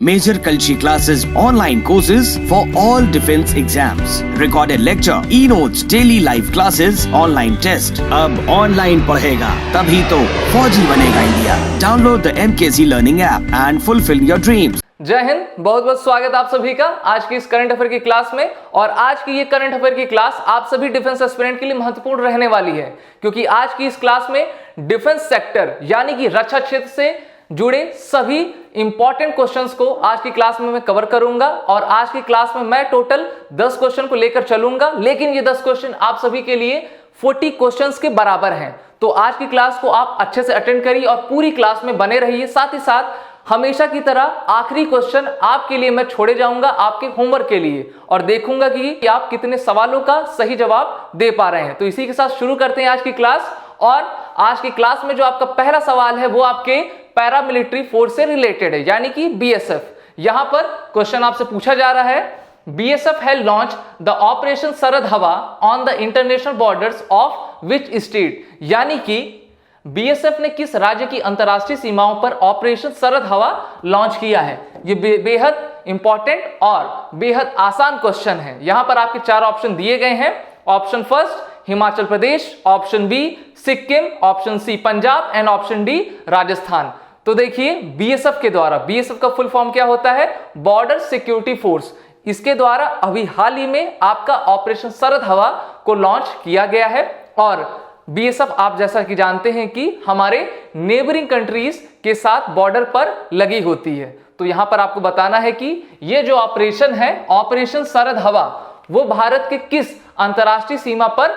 Major Kalshi classes, online courses for all defense exams, recorded lecture, e-notes, daily live classes, online test. अब online पढ़ेगा तभी तो फौजी बनेगा India. Download the MKZ Learning app and fulfill your dreams. जय हिंद, बहुत बहुत स्वागत आप सभी का आज की इस करंट अफेयर की क्लास में। और आज की ये करंट अफेयर की क्लास आप सभी डिफेंस एस्पिरेंट के लिए महत्वपूर्ण रहने वाली है, क्योंकि आज की इस क्लास में डिफेंस सेक्टर यानी कि रक्षा क्षेत्र से जुड़े सभी इंपॉर्टेंट क्वेश्चंस को आज की क्लास में मैं कवर करूंगा। और आज की क्लास में मैं टोटल 10 क्वेश्चन को लेकर चलूंगा, लेकिन ये 10 क्वेश्चन आप सभी के लिए 40 क्वेश्चंस के बराबर हैं। तो आज की क्लास को आप अच्छे से अटेंड करिए और पूरी क्लास में बने रहिए। साथ ही साथ हमेशा की तरह आखिरी क्वेश्चन आपके लिए मैं छोड़े जाऊंगा आपके होमवर्क के लिए, और देखूंगा कि आप कितने सवालों का सही जवाब दे पा रहे हैं। तो इसी के साथ शुरू करते हैं आज की क्लास। और आज की क्लास में जो आपका पहला सवाल है वो आपके पैरामिलिट्री फोर्स से रिलेटेड है, यानी कि बीएसएफ। यहां पर क्वेश्चन आपसे पूछा जा रहा है, BSF has launch the operation सरहद हवा on the international borders of which state, यानी कि बीएसएफ ने किस राज्य की अंतरराष्ट्रीय सीमाओं पर ऑपरेशन सरहद हवा लॉन्च किया है। ये बेहद इंपॉर्टेंट और बेहद आसान क्वेश्चन है। यहां पर आपके 4 ऑप्शन दिए गए हैं। Option first Himachal Pradesh, option B Sikkim, option C Punjab and option D Rajasthan. तो देखिए बीएसएफ के द्वारा, बीएसएफ का फुल फॉर्म क्या होता है, बॉर्डर सिक्योरिटी फोर्स, इसके द्वारा अभी हाल ही में आपका ऑपरेशन सरहद हवा को लॉन्च किया गया है। और बीएसएफ आप जैसा कि जानते हैं कि हमारे नेबरिंग कंट्रीज के साथ बॉर्डर पर लगी होती है। तो यहां पर आपको बताना है कि ये जो ऑपरेशन है, ऑपरेशन सरहद हवा, वो भारत के किस अंतरराष्ट्रीय सीमा पर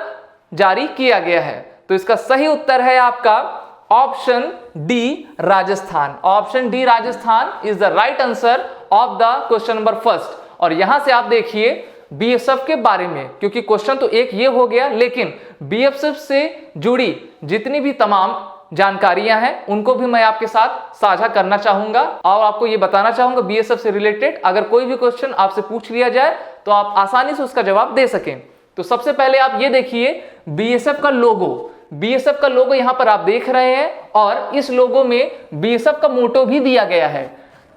जारी किया गया है। तो इसका सही उत्तर है आपका option D Rajasthan. Option D Rajasthan is the right answer of the question number first. और यहां से आप देखिए बीएसएफ के बारे में, क्योंकि क्वेश्चन तो एक ये हो गया, लेकिन बीएसएफ से जुड़ी जितनी भी तमाम जानकारियां हैं उनको भी मैं आपके साथ साझा करना चाहूंगा और आपको ये बताना चाहूंगा बीएसएफ से रिलेटेड अगर कोई भी क्वेश्चन आपसे पूछ लिया जाए तो आप आसानी से उसका जवाब दे सकें। तो सबसे पहले आप ये देखिए बीएसएफ का लोगो। बीएसएफ का लोगो यहां पर आप देख रहे हैं, और इस लोगो में बीएसएफ का मोटो भी दिया गया है,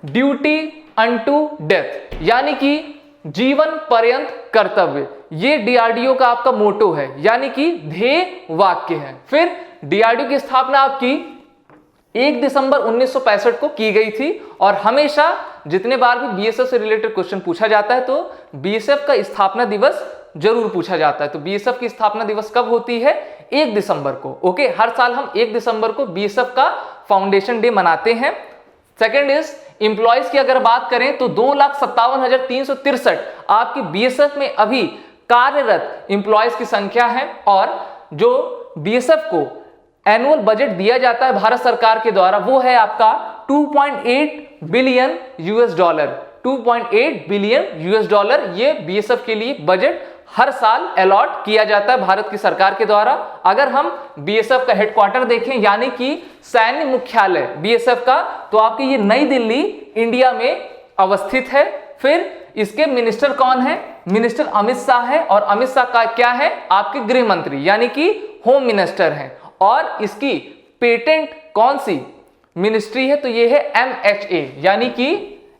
ड्यूटी अनटू डेथ, यानी कि जीवन पर्यंत कर्तव्य। ये डीआरडीओ का आपका मोटो है, यानी कि ध्येय वाक्य है। फिर डीआरडीओ की स्थापना आपकी 1 दिसंबर 1965 को की गई थी। और हमेशा जितने बार भी बीएसएफ से रिलेटेड क्वेश्चन पूछा जाता है तो बीएसएफ का स्थापना दिवस जरूर पूछा जाता है। तो बीएसएफ की स्थापना दिवस कब होती है, 1 दिसंबर को। ओके, हर साल हम 1 दिसंबर को बीएसएफ का फाउंडेशन डे मनाते हैं। सेकेंड इज इंप्लॉइज की अगर बात करें तो 2,57,363 आपकी बीएसएफ में अभी कार्यरत इंप्लॉइज की संख्या है। और जो बीएसएफ को एनुअल बजट दिया जाता है भारत सरकार के द्वारा वो है आपका 2.8 billion US dollar. 2.8 billion US dollar ये बीएसएफ के लिए बजट हर साल अलॉट किया जाता है भारत की सरकार के द्वारा। अगर हम बीएसएफ का हेडक्वार्टर देखें, यानी कि सैन्य मुख्यालय बीएसएफ का, तो आपकी ये नई दिल्ली इंडिया में अवस्थित है। फिर इसके मिनिस्टर कौन है, मिनिस्टर अमित शाह है, और अमित शाह का क्या है, आपके गृह मंत्री यानी कि होम मिनिस्टर है। और इसकी पेटेंट कौन सी मिनिस्ट्री है, तो ये है एमएचए, यानी कि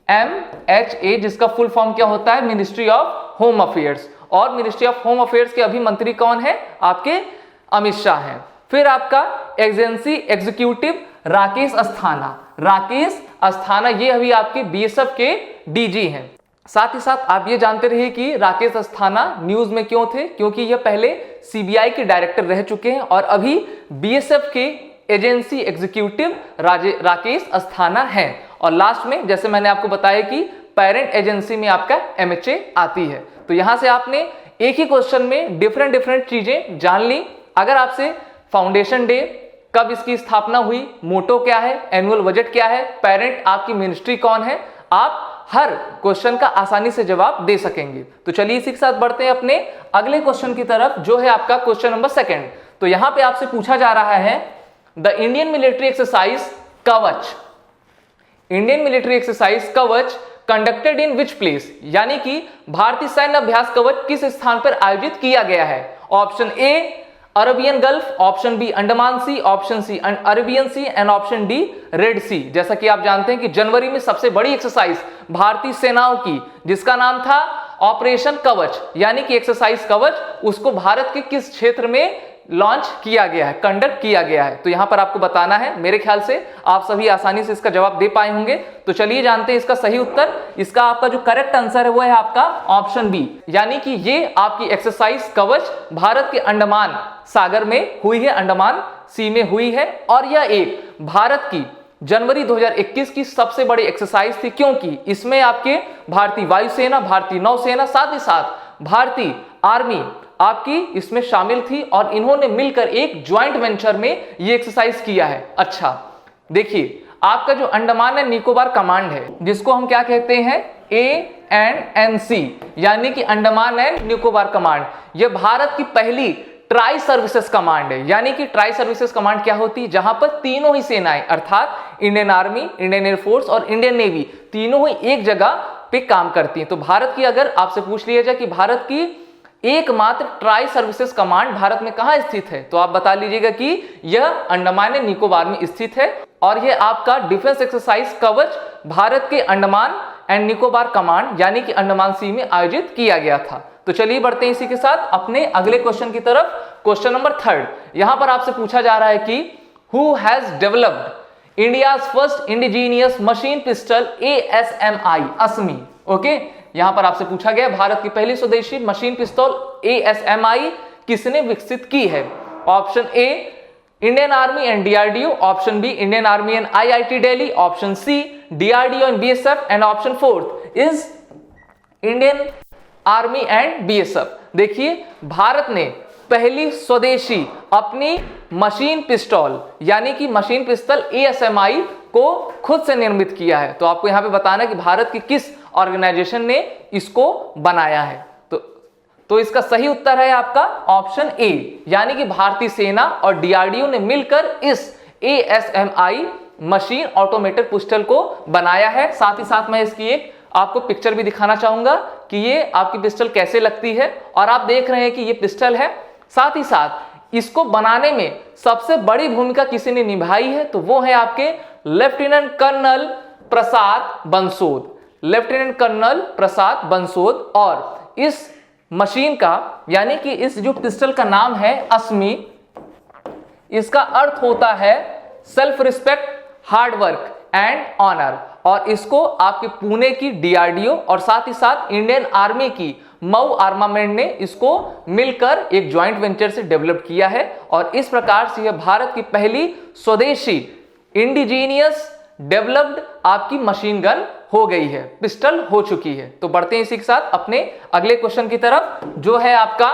एमएचए, जिसका फुल फॉर्म क्या होता है, मिनिस्ट्री ऑफ होम अफेयर्स। और मिनिस्ट्री ऑफ होम अफेयर्स के अभी मंत्री कौन है, आपके अमित शाह हैं। फिर आपका एजेंसी एग्जीक्यूटिव राकेश अस्थाना। राकेश अस्थाना ये अभी आपके बीएसएफ के डीजी हैं। साथ ही साथ आप ये जानते रहिए कि राकेश अस्थाना न्यूज में क्यों थे, क्योंकि ये पहले सीबीआई के डायरेक्टर रह चुके हैं और अभी बीएसएफ के एजेंसी एग्जीक्यूटिव राकेश अस्थाना है। और लास्ट में जैसे मैंने आपको बताया कि पेरेंट एजेंसी में आपका एमएचए आती है। तो यहां से आपने एक ही क्वेश्चन में डिफरेंट चीजें जान ली। अगर आपसे फाउंडेशन डे, कब इसकी स्थापना हुई, मोटो क्या है, एनुअल बजट क्या है, पेरेंट आपकी मिनिस्ट्री कौन है, आप हर क्वेश्चन का आसानी से जवाब दे सकेंगे। तो चलिए इसी के साथ बढ़ते हैं अपने अगले क्वेश्चन की तरफ, जो है आपका क्वेश्चन नंबर 2। तो यहां पे आपसे पूछा जा रहा है द इंडियन मिलिट्री एक्सरसाइज कवच। इंडियन मिलिट्री एक्सरसाइज कवच कंडक्टेड इन विच प्लेस, यानी कि भारतीय सैन्य अभ्यास कवच किस स्थान पर आयोजित किया गया है। Option A Arabian Gulf, option B Andaman Sea, option C Arabian Sea and option D Red Sea. जैसा कि आप जानते हैं कि जनवरी में सबसे बड़ी एक्सरसाइज भारतीय सेनाओं की, जिसका नाम था ऑपरेशन कवच यानी कि एक्सरसाइज कवच, उसको भारत के किस क्षेत्र में लॉन्च किया गया है, कंडक्ट किया गया है। तो यहां पर आपको बताना है। मेरे ख्याल से आप सभी आसानी से इसका जवाब दे पाए होंगे। तो चलिए जानते हैं इसका सही उत्तर। इसका आपका जो करेक्ट आंसर है वो है आपका ऑप्शन बी, यानी कि ये आपकी एक्सरसाइज कवच भारत के अंडमान सागर में हुई है, अंडमान सी में हुई है। और यह एक भारत की जनवरी 2021 की सबसे बड़ी एक्सरसाइज थी, क्योंकि इसमें आपके भारतीय वायुसेना, भारतीय नौसेना, साथ ही साथ भारतीय आर्मी आपकी इसमें शामिल थी और इन्होंने मिलकर एक ज्वाइंट वेंचर में ये एक्सरसाइज किया है। अच्छा देखिए, आपका जो अंडमान एंड निकोबार कमांड है, जिसको हम क्या कहते हैं, ANNC, यानी कि अंडमान एंड निकोबार कमांड, यह भारत की पहली ट्राई सर्विसेज कमांड है। यानी कि ट्राई सर्विसेज कमांड क्या होती है, जहां पर तीनों ही सेनाएं अर्थात इंडियन आर्मी, इंडियन एयरफोर्स और इंडियन नेवी तीनों ही एक जगह पे काम करती हैं। तो भारत की अगर आपसे पूछ लिया जाए कि भारत की एकमात्र ट्राई सर्विसेज कमांड भारत में कहां स्थित है, तो आप बता लीजिएगा कि यह अंडमान एंड निकोबार में स्थित है। और यह आपका डिफेंस एक्सरसाइज कवच भारत के अंडमान एंड निकोबार कमांड यानी कि अंडमान सी में आयोजित किया गया था। तो चलिए बढ़ते हैं इसी के साथ अपने अगले क्वेश्चन की तरफ। क्वेश्चन नंबर 3 यहां पर आपसे पूछा जा रहा है कि who has developed India's first indigenous machine pistol ASMI Asmi. Okay, यहां पर आपसे पूछा गया भारत की पहली स्वदेशी मशीन पिस्तौल ASMI किसने विकसित की है। Option A Indian army and DRDO, option B Indian army and IIT Delhi, option C DRDO and BSF and option 4 is Indian army and BSF। देखिए, भारत ने पहली स्वदेशी अपनी मशीन पिस्तौल यानी कि मशीन पिस्तौल ASMI को खुद से निर्मित किया है। तो आपको यहां पे बताना है कि भारत की किस ऑर्गेनाइजेशन ने इसको बनाया है। तो इसका सही उत्तर है आपका ऑप्शन ए, यानी कि भारतीय सेना और DRDO ने मिलकर इस ASMI मशीन ऑटोमेटेड पिस्टल को बनाया है। साथ ही साथ मैं इसकी एक आपको पिक्चर भी दिखाना चाहूंगा कि ये आपकी पिस्टल कैसे लगती है। और आप देख रहे हैं कि ये पिस्टल है। साथ ही साथ इसको बनाने में सबसे बड़ी भूमिका किसी ने निभाई है, तो वो है आपके लेफ्टिनेंट कर्नल प्रसाद बंसोद, लेफ्टिनेंट कर्नल प्रसाद बंसोद। और इस मशीन का यानी कि इस जो पिस्टल का नाम है असमी, इसका अर्थ होता है self respect, hard work and honour. और इसको आपके पुणे की DRDO और साथ ही साथ इंडियन आर्मी की मऊ आर्मामेंट ने इसको मिलकर एक ज्वाइंट वेंचर से डेवलप किया है। और इस प्रकार से यह भारत की पहली स्वदेशी इंडिजीनियस डेवलप्ड आपकी मशीन गन हो गई है, पिस्टल हो चुकी है। तो बढ़ते हैं इसी के साथ अपने अगले क्वेश्चन की तरफ, जो है आपका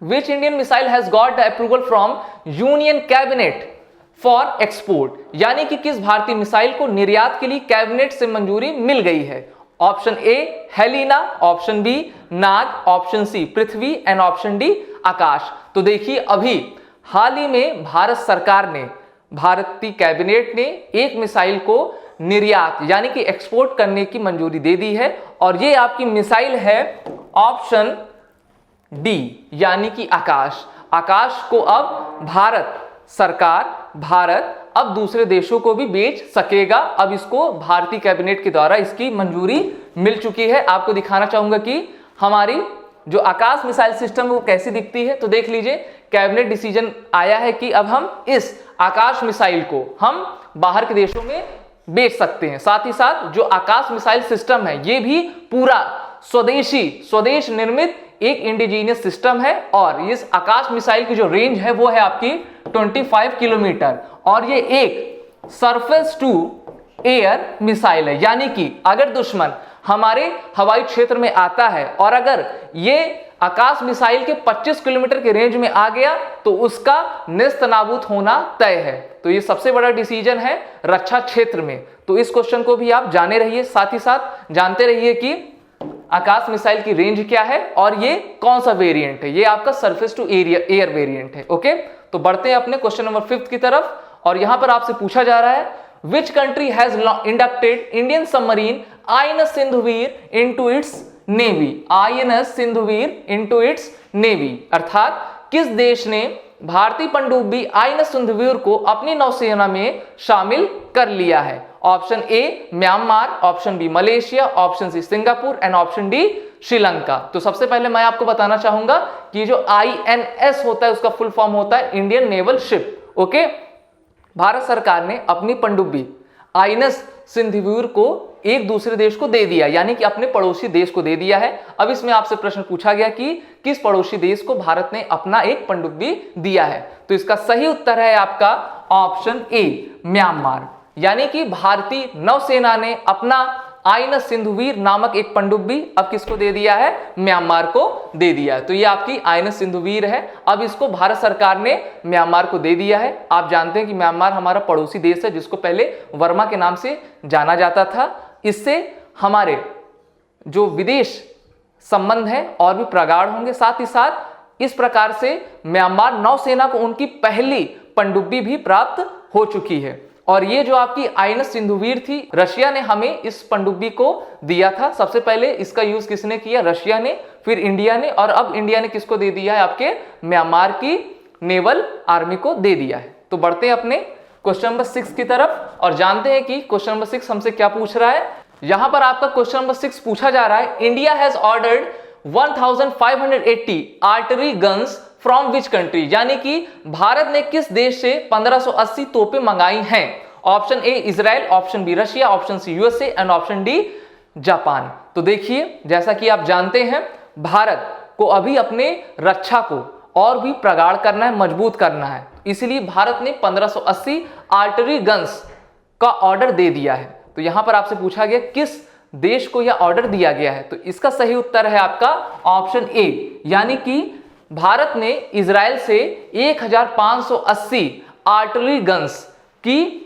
which Indian missile has got the approval from union cabinet for export, यानी कि किस भारतीय मिसाइल को निर्यात के लिए कैबिनेट से मंजूरी मिल गई है। Option A Helina, option B Nag, option C Prithvi and option D Akash. तो देखिए, अभी हाल ही में भारत सरकार ने, भारतीय कैबिनेट ने एक मिसाइल को निर्यात यानी कि एक्सपोर्ट करने की मंजूरी दे दी है। और ये आपकी मिसाइल है ऑप्शन डी यानी कि आकाश। आकाश को अब भारत सरकार, भारत अब दूसरे देशों को भी बेच सकेगा। अब इसको भारतीय कैबिनेट के द्वारा इसकी मंजूरी मिल चुकी है। आपको दिखाना चाहूंगा कि हमारी जो आकाश मिसाइल सिस्टम वो कैसी दिखती है। तो देख लीजिए, कैबिनेट डिसीजन आया है कि अब हम इस आकाश मिसाइल को हम बाहर के देशों में बेच सकते हैं। साथ ही साथ जो आकाश मिसाइल सिस्टम है ये भी पूरा स्वदेश निर्मित एक इंडिजीनियस सिस्टम है। और इस आकाश मिसाइल की जो रेंज है वो है आपकी 25 किलोमीटर। और ये एक सरफेस टू एयर मिसाइल है, यानी कि अगर दुश्मन हमारे हवाई क्षेत्र में आता है और अगर ये आकाश मिसाइल के 25 किलोमीटर के रेंज में आ गया तो उसका नेस्तनाबूद होना तय है। तो ये सबसे बड़ा डिसीजन है रक्षा क्षेत्र में। तो इस क्वेश्चन को भी आप जाने रहिए, साथ ही साथ जानते रहिए कि आकाश मिसाइल की रेंज क्या है और ये कौन सा वेरिएंट है। ये आपका सरफेस टू एयर वेरिएंट है। ओके, तो बढ़ते हैं अपने क्वेश्चन नंबर 5 की तरफ। और यहां पर आपसे पूछा जा रहा है which country has inducted Indian submarine INS Sindhuvir into its navy. INS Sindhuvir into its navy, अर्थात किस देश ने भारतीय पनडुब्बी आईएनएस सिंधुवीर को अपनी नौसेना में शामिल कर लिया है? Option A Myanmar, option B Malaysia, option C Singapore and option D Sri. तो सबसे पहले मैं आपको बताना चाहूंगा कि जो आईएनएस होता है उसका फुल फॉर्म होता है Indian naval ship. Okay, Bharat सरकार ने अपनी पनडुब्बी आईएनएस सिंधुवीर को एक दूसरे देश को दे दिया, यानी कि अपने पड़ोसी देश को दे दिया है। अब इसमें आपसे प्रश्न पूछा गया कि किस पड़ोसी देश को भारत ने अपना एक पनडुब्बी दिया है? तो इसका सही उत्तर है आपका ऑप्शन ए म्यांमार, यानी कि भारतीय नौसेना ने अपना आईएनएस सिंधुवीर नामक एक पनडुब्बी अब किसको दे दिया है? म्यांमार को दे दिया है। तो ये आपकी आईएनएस सिंधुवीर है, अब इसको भारत सरकार ने म्यांमार को दे दिया है। आप जानते हैं कि म्यांमार हमारा पड़ोसी देश है जिसको पहले वर्मा के नाम से जाना जाता था। इससे हमारे जो विदेश संबंध है और भी प्रगाढ़ होंगे। साथ ही साथ इस प्रकार से म्यांमार नौसेना को उनकी पहली पनडुब्बी भी प्राप्त हो चुकी है। और ये जो आपकी आईएनएस सिंधुवीर थी, रशिया ने हमें इस पनडुब्बी को दिया था। सबसे पहले इसका यूज किसने किया? रशिया ने, फिर इंडिया ने, और अब इंडिया ने किसको दे दिया है? आपके म्यांमार की नेवल आर्मी को दे दिया है। तो बढ़ते हैं अपने क्वेश्चन नंबर 6 की तरफ और जानते हैं कि क्वेश्चन नंबर 6 हमसे क्या पूछ रहा है। यहां पर आपका क्वेश्चन नंबर 6 पूछा जा रहा है, India has ordered 1580 artery guns from which country, यानी कि भारत ने किस देश से 1580 तोपें मंगाई हैं? Option A Israel, option B Russia, option C USA and option D Japan. तो देखिए, जैसा कि आप जानते हैं, भारत को अभी अपने रक्षा को और भी प्रगाढ़ करना है, मजबूत करना है। इसलिए भारत ने 1580 आर्टरी गन्स का ऑर्डर दे दिया है। तो यहां पर आपसे पूछा गया किस देश को यह ऑर्डर दिया गया है? तो इसका सही उत्तर है आपका ऑप्शन ए, यानी कि भारत ने इजराइल से 1580 आर्टरी गन्स की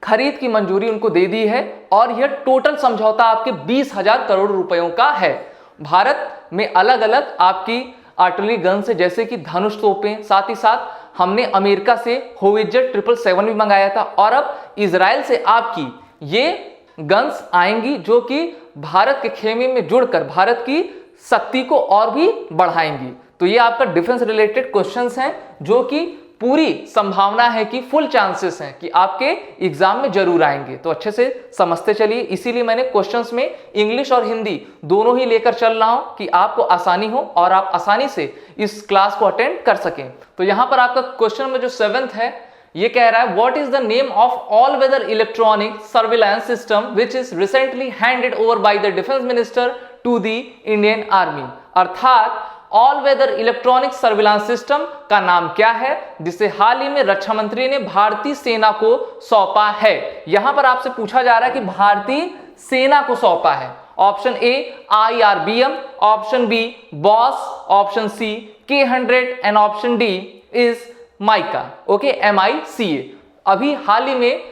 खरीद की मंजूरी उनको दे दी है और यह टोटल समझौता आपके 20,000 करोड़ रुपयों का है। भारत में अलग अलग आपकी आर्टरी गन्स है, जैसे कि धनुष तोपें, साथ ही साथ हमने अमेरिका से होवित्जर 777 भी मंगाया था, और अब इजराइल से आपकी ये गन्स आएंगी जो कि भारत के खेमे में जुड़कर भारत की शक्ति को और भी बढ़ाएंगी। तो ये आपका डिफेंस रिलेटेड क्वेश्चंस हैं जो कि पूरी संभावना है कि फुल चांसेस हैं कि आपके एग्जाम में जरूर आएंगे। तो अच्छे से समझते चलिए, इसीलिए मैंने क्वेश्चंस में इंग्लिश और हिंदी दोनों ही लेकर चल रहा हूं कि आपको आसानी हो और आप आसानी से इस क्लास को अटेंड कर सकें। तो यहां पर आपका क्वेश्चन में जो 7th है, ये कह रहा है, what is the name of all weather electronic surveillance system which is recently handed over by the defence minister to the Indian army. अर्थात all weather electronic surveillance system का नाम क्या है जिसे हाल ही में रक्षा मंत्री ने भारतीय सेना को सौंपा है? यहां पर आपसे पूछा जा रहा है कि भारतीय सेना को सौंपा है। Option A IRBM, option B BOSS, option C K100 and option D is MICA. Okay, MICA। अभी हाल ही में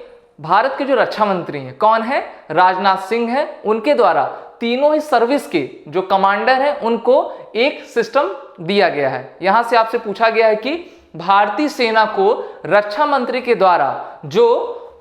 भारत के जो रक्षा मंत्री हैं, कौन है? राजनाथ सिंह हैं। उनके द्वारा तीनों ही सर्विस के जो कमांडर हैं उनको एक सिस्टम दिया गया है। यहां से आपसे पूछा गया है कि भारतीय सेना को रक्षा मंत्री के द्वारा जो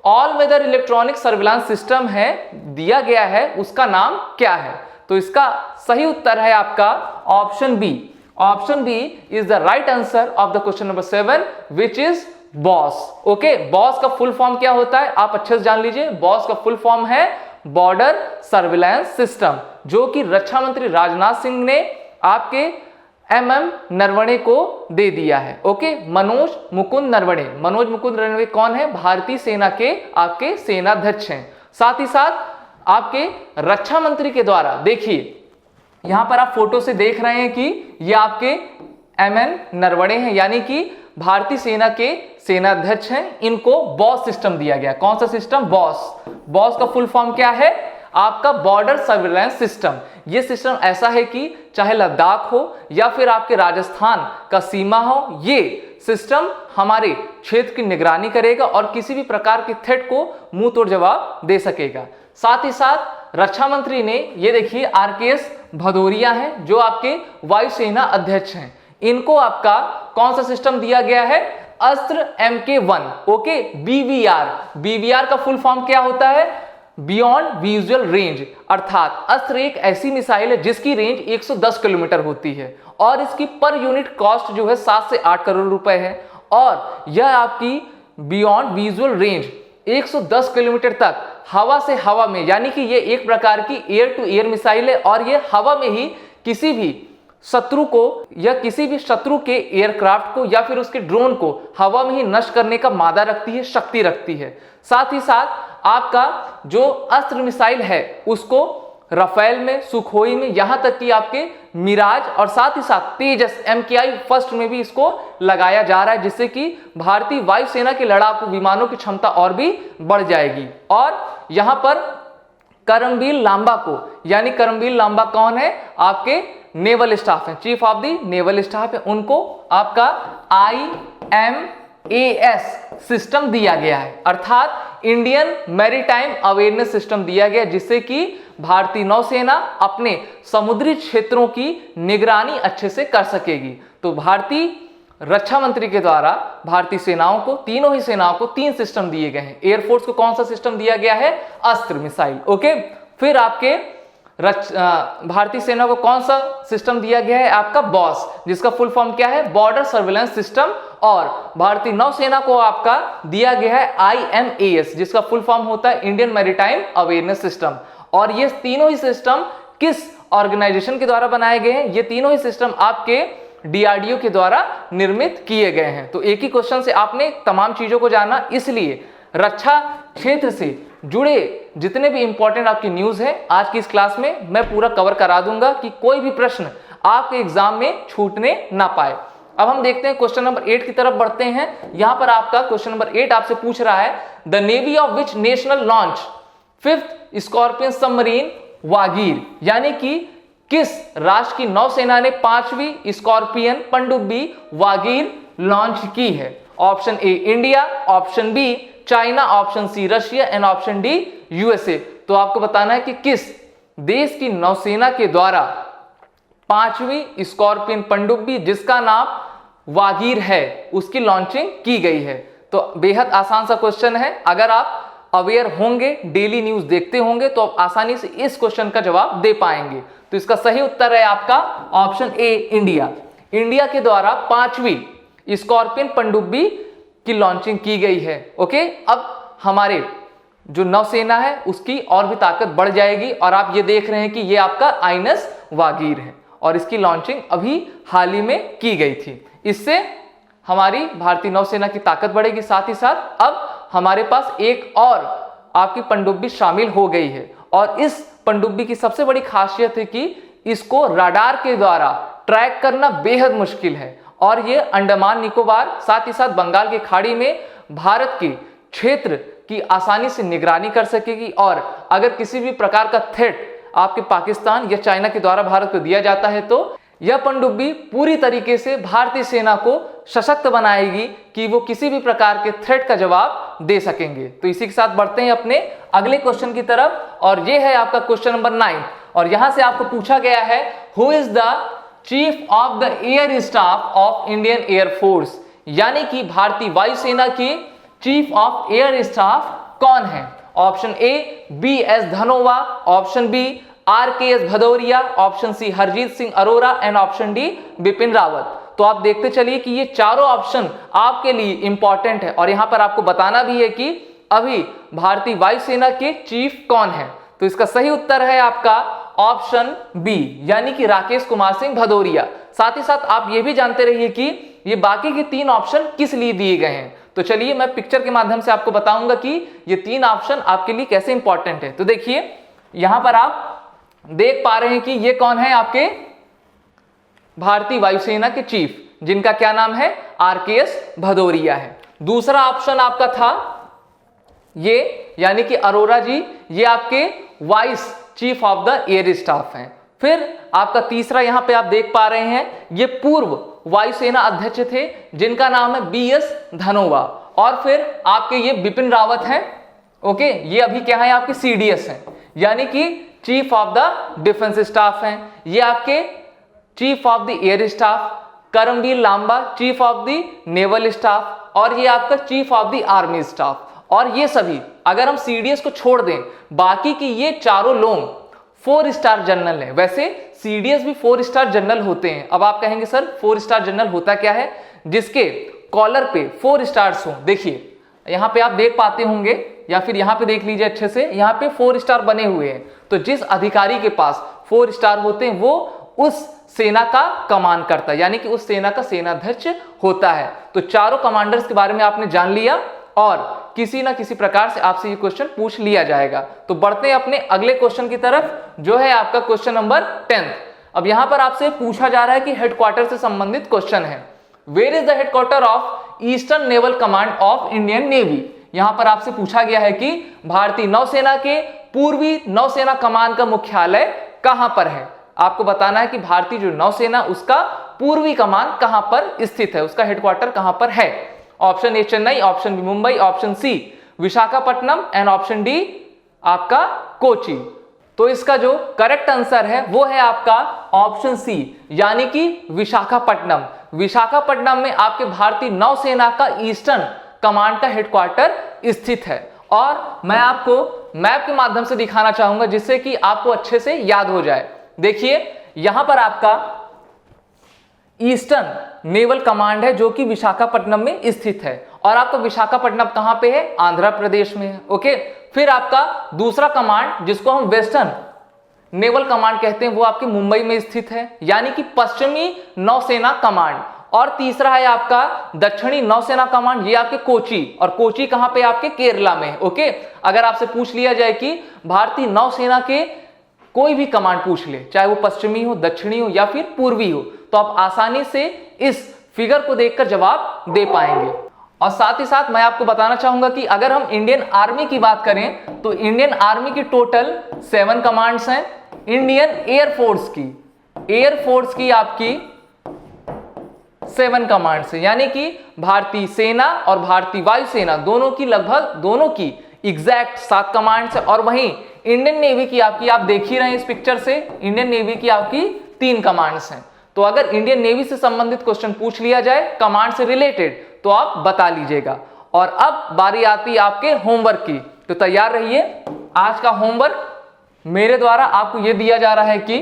all weather electronic surveillance system है दिया गया है उसका नाम क्या है? तो इसका सही उत्तर है आपका option B. Option B is the right answer of the question number 7 which is BOSS. Okay, BOSS का फुल फॉर्म क्या होता है आप अच्छे से जान लीजिए। बॉस का फुल फॉर्म है बॉर्डर सर्विलांस सिस्टम, जो कि रक्षा मंत्री राजनाथ सिंह ने आपके MM नरवणे को दे दिया है। ओके, मनोज मुकुंद नरवणे। मनोज मुकुंद नरवणे कौन है? भारतीय सेना के आपके सेनाध्यक्ष हैं। साथ ही साथ आपके रक्षा मंत्री के द्वारा, देखिए यहां पर आप फोटो से देख रहे हैं कि ये आपके MN नरवणे हैं, यानी कि भारतीय सेना के सेनाध्यक्ष हैं। इनको बॉस सिस्टम दिया गया। कौन सा सिस्टम? बॉस। बॉस का फुल फॉर्म क्या है? आपका बॉर्डर सर्विलांस सिस्टम। ये सिस्टम ऐसा है कि चाहे लद्दाख हो या फिर आपके राजस्थान का सीमा हो, ये सिस्टम हमारे क्षेत्र की निगरानी करेगा और किसी भी प्रकार के थ्रेट को मुंह तोड़ जवाब दे सकेगा। साथ ही साथ रक्षा मंत्री ने, ये देखिए RKS भदौरिया हैं जो आपके वायुसेना अध्यक्ष हैं, इनको आपका कौन सा सिस्टम दिया गया है? अस्त्र MK1। Okay, BVR। BVR का फुल फॉर्म क्या होता है? बियॉन्ड विजुअल रेंज, अर्थात अस्त्र एक ऐसी मिसाइल है जिसकी रेंज 110 किलोमीटर होती है और इसकी पर यूनिट कॉस्ट जो है 7 से 8 करोड़ रुपए है। और यह आपकी बियॉन्ड विजुअल रेंज 110 किलोमीटर तक हवा से हवा में, यानी कि ये एक प्रकार की एयर टू एयर मिसाइल है और ये हवा में ही किसी भी शत्रु को या किसी भी शत्रु के एयरक्राफ्ट को या फिर उसके ड्रोन को हवा में ही नष्ट करने का मादा रखती है, शक्ति रखती है। साथ ही साथ आपका जो अस्त्र मिसाइल है उसको राफेल में, सुखोई में, यहां तक कि आपके मिराज और साथ ही साथ तेजस MKI फर्स्ट में भी इसको लगाया जा रहा है, जिससे कि भारतीय वायुसेना के लड़ाकू विमानों की क्षमता और भी बढ़ जाएगी। और यहां पर करमबीर लांबा को, यानी करमबीर लांबा कौन है, आपके नेवल स्टाफ है, chief of the naval staff है, उनको आपका IMAS सिस्टम दिया गया है, अर्थात इंडियन मैरीटाइम अवेयरनेस सिस्टम दिया गया, जिससे कि भारतीय नौसेना अपने समुद्री क्षेत्रों की निगरानी अच्छे से कर सकेगी। तो भारतीय रक्षा मंत्री के द्वारा भारतीय सेनाओं को, तीनों ही सेनाओं को 3 सिस्टम दिए गए हैं। एयरफोर्स को कौन सा सिस्टम दिया गया है, अस्त्र मिसाइल। ओके, फिर आपके भारतीय सेना को कौन सा सिस्टम दिया गया है, आपका बॉस, जिसका फुल फॉर्म क्या है, बॉर्डर सर्विलेंस सिस्टम। और भारतीय नौसेना को आपका दिया गया है IMAS, जिसका फुल फॉर्म होता है इंडियन मैरीटाइम अवेयरनेस सिस्टम। और ये तीनों ही सिस्टम किस ऑर्गेनाइजेशन के द्वारा बनाए गए हैं, ये तीनों ही सिस्टम आपके DRDO के द्वारा निर्मित किए गए हैं। तो एक ही क्वेश्चन से आपने तमाम चीजों को जाना, इसलिए रक्षा क्षेत्र से जुड़े जितने भी इंपॉर्टेंट आपकी न्यूज है आज की इस क्लास में मैं पूरा कवर करा दूंगा कि कोई भी प्रश्न आपके एग्जाम में छूटने ना पाए। अब हम देखते हैं क्वेश्चन नंबर 8 की तरफ बढ़ते हैं। यहां पर आपका क्वेश्चन नंबर 8 आपसे पूछ रहा है, the navy of which national launch 5th scorpion submarine Vagir, यानी कि किस राष्ट्र की नौसेना ने 5वीं स्कॉर्पियन पनडुब्बी वागीर लॉन्च की है। Option A India, option B China, option C Russia and option D USA। तो आपको बताना है कि किस देश की नौसेना के द्वारा 5वीं स्कॉर्पियन पनडुब्बी जिसका नाम वागीर है उसकी लॉन्चिंग की गई है। तो बेहद आसान सा क्वेश्चन है, अगर आप अवेयर होंगे, डेली न्यूज देखते होंगे तो आप आसानी से इस क्वेश्चन का जवाब दे पाएंगे। तो इसका सही उत्तर है आपका ऑप्शन ए इंडिया। इंडिया के द्वारा 5वीं स्कॉर्पियन पनडुब्बी की लॉन्चिंग की गई है। ओके, अब हमारे जो नौसेना है उसकी और भी ताकत बढ़ जाएगी और आप ये देख रहे हैं कि ये आपका INS वागीर है और इसकी लॉन्चिंग अभी हाल ही में की गई थी। इससे हमारी भारतीय नौसेना की ताकत बढ़ेगी, साथ ही साथ अब हमारे पास एक और आपकी पनडुब्बी शामिल हो गई है। और इस पनडुब्बी की सबसे बड़ी खासियत है कि इसको रडार के द्वारा ट्रैक करना बेहद मुश्किल है और ये अंडमान निकोबार साथ ही साथ बंगाल की खाड़ी में भारत के क्षेत्र की आसानी से निगरानी कर सकेगी। और अगर किसी भी प्रकार का थ्रेट आपके पाकिस्तान या चाइना के द्वारा भारत को दिया जाता है तो यह पनडुब्बी पूरी तरीके से भारतीय सेना को सशक्त बनाएगी कि वो किसी भी प्रकार के थ्रेट का जवाब दे सकेंगे। तो इसी के साथ बढ़ते हैं अपने अगले क्वेश्चन की तरफ और ये है आपका क्वेश्चन नंबर 9 और यहां से आपको पूछा गया है, who is the chief of the air staff of Indian air force, यानी कि भारतीय वायुसेना के चीफ ऑफ एयर स्टाफ कौन है। Option A BS Dhanoa, option B RKS Bhadauria, option C Harjeet Singh Arora and option D Bipin Rawat. तो आप देखते चलिए कि ये चारों ऑप्शन आपके लिए इंपॉर्टेंट है और यहां पर आपको बताना भी है कि अभी भारतीय वायुसेना के चीफ कौन है। तो इसका सही उत्तर है आपका ऑप्शन बी, यानी कि राकेश कुमार सिंह भदौरिया। साथ ही साथ आप ये भी जानते रहिए कि ये बाकी के 3 ऑप्शन किस लिए दिए गए हैं। तो चलिए मैं पिक्चर के माध्यम से आपको बताऊंगा कि ये 3 ऑप्शन आपके लिए कैसे इंपॉर्टेंट है। तो देखिए यहां पर आप देख पा रहे हैं कि ये कौन है, आपके भारतीय वायुसेना के चीफ, जिनका क्या नाम है, RKS भदौरिया है। दूसरा ऑप्शन आपका था ये, यानी कि अरोरा जी, ये आपके vice chief of the air staff हैं। फिर आपका तीसरा यहां पे आप देख पा रहे हैं, ये पूर्व वायुसेना अध्यक्ष थे जिनका नाम है BS धनोवा। और फिर आपके ये बिपिन रावत हैं। ओके, ये अभी क्या है, आपके CDS हैं, यानी कि chief of the defence staff हैं। ये आपके chief of the air staff, Karambir Lamba chief of the naval staff और ये आपका chief of the army staff. और ये सभी अगर हम सीडीएस को छोड़ दें, बाकी की ये चारों लोग 4 स्टार जनरल है। वैसे सीडीएस भी 4 स्टार जनरल होते हैं। अब आप कहेंगे सर 4 स्टार जनरल होता क्या है? जिसके कॉलर पे 4 स्टार्स हो। देखिए यहां पे आप देख पाते होंगे, या फिर यहां पे देख लीजिए अच्छे से, यहां पे 4 स्टार बने हुए हैं। तो जिस अधिकारी के पास 4 स्टार होते हैं वो उस सेना का कमान करता है, यानी कि उस सेना का सेनाध्यक्ष होता है। तो चारों कमांडर्स के बारे में आपने जान लिया और किसी ना किसी प्रकार से आपसे ये क्वेश्चन पूछ लिया जाएगा। तो बढ़ते हैं अपने अगले क्वेश्चन की तरफ, जो है आपका क्वेश्चन नंबर 10। अब यहां पर आपसे पूछा जा रहा है कि हेडक्वार्टर से संबंधित क्वेश्चन है। Where is the headquarter of eastern naval command of Indian navy? यहां पर आपसे पूछा गया है कि भारतीय नौसेना के पूर्वी नौसेना कमान का मुख्यालय कहां पर है। आपको बताना है कि भारतीय जो नौसेना उसका पूर्वी कमान कहां पर स्थित है, उसका हेडक्वार्टर कहां पर है। Option A Chennai, option B Mumbai, option C Visakhapatnam and option D आपका कोची। तो इसका जो करेक्ट आंसर है वो है आपका ऑप्शन सी, यानी कि विशाखापट्टनम। विशाखापट्टनम में आपके भारतीय नौसेना का ईस्टर्न कमांड का हेडक्वार्टर स्थित है। और मैं आपको मैप के माध्यम से दिखाना चाहूंगा जिससे कि आपको अच्छे से याद हो जाए। देखिए यहां पर आपका ईस्टर्न नेवल कमांड है जो कि विशाखापट्टनम में स्थित है, और आपका विशाखापट्टनम कहां पे है? आंध्र प्रदेश में है। ओके, फिर आपका दूसरा कमांड जिसको हम वेस्टर्न नेवल कमांड कहते हैं वो आपके मुंबई में स्थित है, यानी कि पश्चिमी नौसेना कमांड। और तीसरा है आपका दक्षिणी नौसेना कमांड, ये आपके कोची, और कोची कहां पे? आपके केरला में। ओके, अगर आपसे पूछ लिया जाए कि भारतीय नौसेना के कोई भी कमांड पूछ ले, चाहे वो पश्चिमी हो, दक्षिणी हो या फिर पूर्वी हो, तो आप आसानी से इस फिगर को देखकर जवाब दे पाएंगे। और साथ ही साथ मैं आपको बताना चाहूंगा कि अगर हम इंडियन आर्मी की बात करें तो इंडियन आर्मी की टोटल 7 कमांड्स हैं। इंडियन एयरफोर्स की आपकी 7 कमांड्स हैं, यानी कि भारतीय सेना और भारतीय वायुसेना दोनों की लगभग दोनों की एग्जैक्ट 7 कमांड्स है। और वहीं इंडियन नेवी की आपकी, आप देख ही रहे हैं इस पिक्चर से, इंडियन नेवी की आपकी 3 कमांड्स हैं। तो अगर इंडियन नेवी से संबंधित क्वेश्चन पूछ लिया जाए कमांड से रिलेटेड तो आप बता लीजिएगा। और अब बारी आती है आपके होमवर्क की, तो तैयार रहिए। आज का होमवर्क मेरे द्वारा आपको यह दिया जा रहा है कि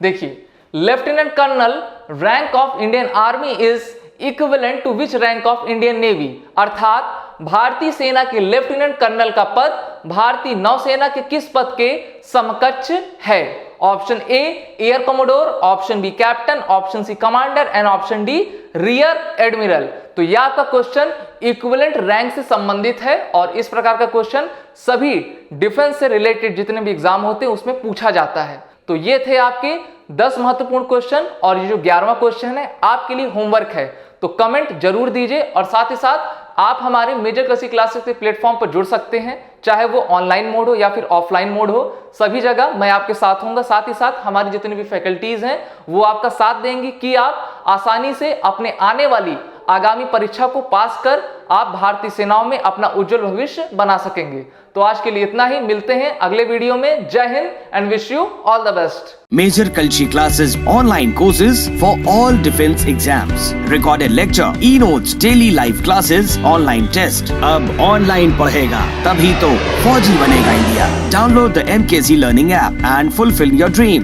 देखिए, lieutenant colonel rank of Indian army is equivalent to which rank of Indian navy? अर्थात भारतीय सेना के लेफ्टिनेंट कर्नल का पद भारतीय नौसेना के किस पद के समकक्ष है? Option A air commodore, option B captain, option C commander and option D rear admiral. तो यह आपका क्वेश्चन इक्विवेलेंट रैंक से संबंधित है, और इस प्रकार का क्वेश्चन सभी डिफेंस से रिलेटेड जितने भी एग्जाम होते हैं उसमें पूछा जाता है। तो ये थे आपके 10 महत्वपूर्ण क्वेश्चन, और ये जो 11वां क्वेश्चन है आपके लिए होमवर्क है। तो कमेंट जरूर दीजिए, और साथ ही साथ आप हमारे मेजर कृषि क्लासेस के प्लेटफॉर्म पर जुड़ सकते हैं, चाहे वो ऑनलाइन मोड हो या फिर ऑफलाइन मोड हो, सभी जगह मैं आपके साथ होऊंगा। साथ ही साथ हमारी जितनी भी फैकल्टीज हैं वो आपका साथ देंगी कि आप आसानी से अपने आने वाली आगामी परीक्षा को पास कर आप भारतीय सेनाओं में अपना उज्जवल भविष्य बना सकेंगे। तो आज के लिए इतना ही, मिलते हैं अगले वीडियो में। जय Hind and wish you all the best. Major Kalshi classes, online courses for all defense exams, recorded lecture, e-notes, daily live classes, online test। अब online पढ़ेगा तभी तो फौजी बनेगा India. Download the MKZ Learning app and fulfill your dreams।